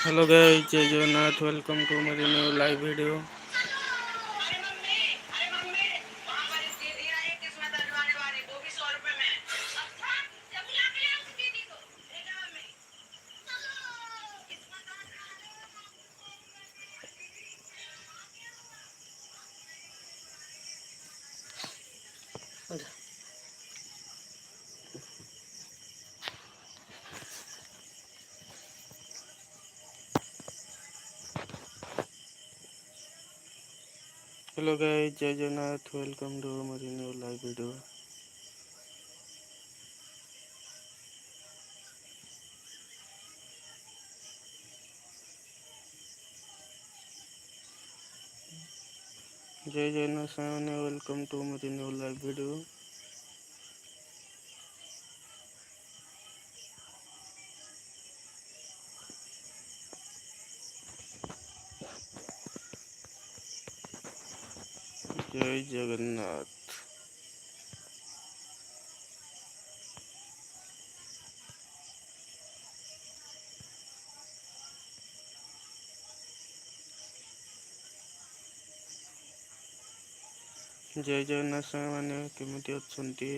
Hello guys, Jai Jagannath. Welcome to my new live video. Hello guys, Jai Jagannath. Welcome to my new live video. Jai Jagannath, welcome to my new live video. Jai Jagannath. ଜୟ ଜଗନ୍ନାଥ ସାଙ୍ଗମାନେ କେମିତି ଅଛନ୍ତି?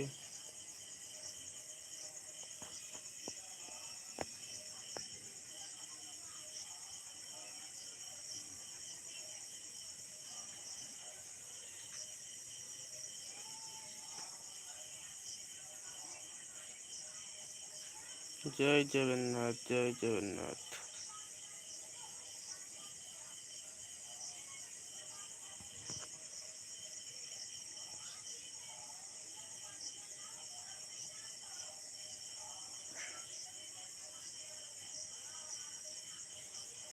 ଜୟ ଜଗନ୍ନାଥ, ଜୟ ଜଗନ୍ନାଥ।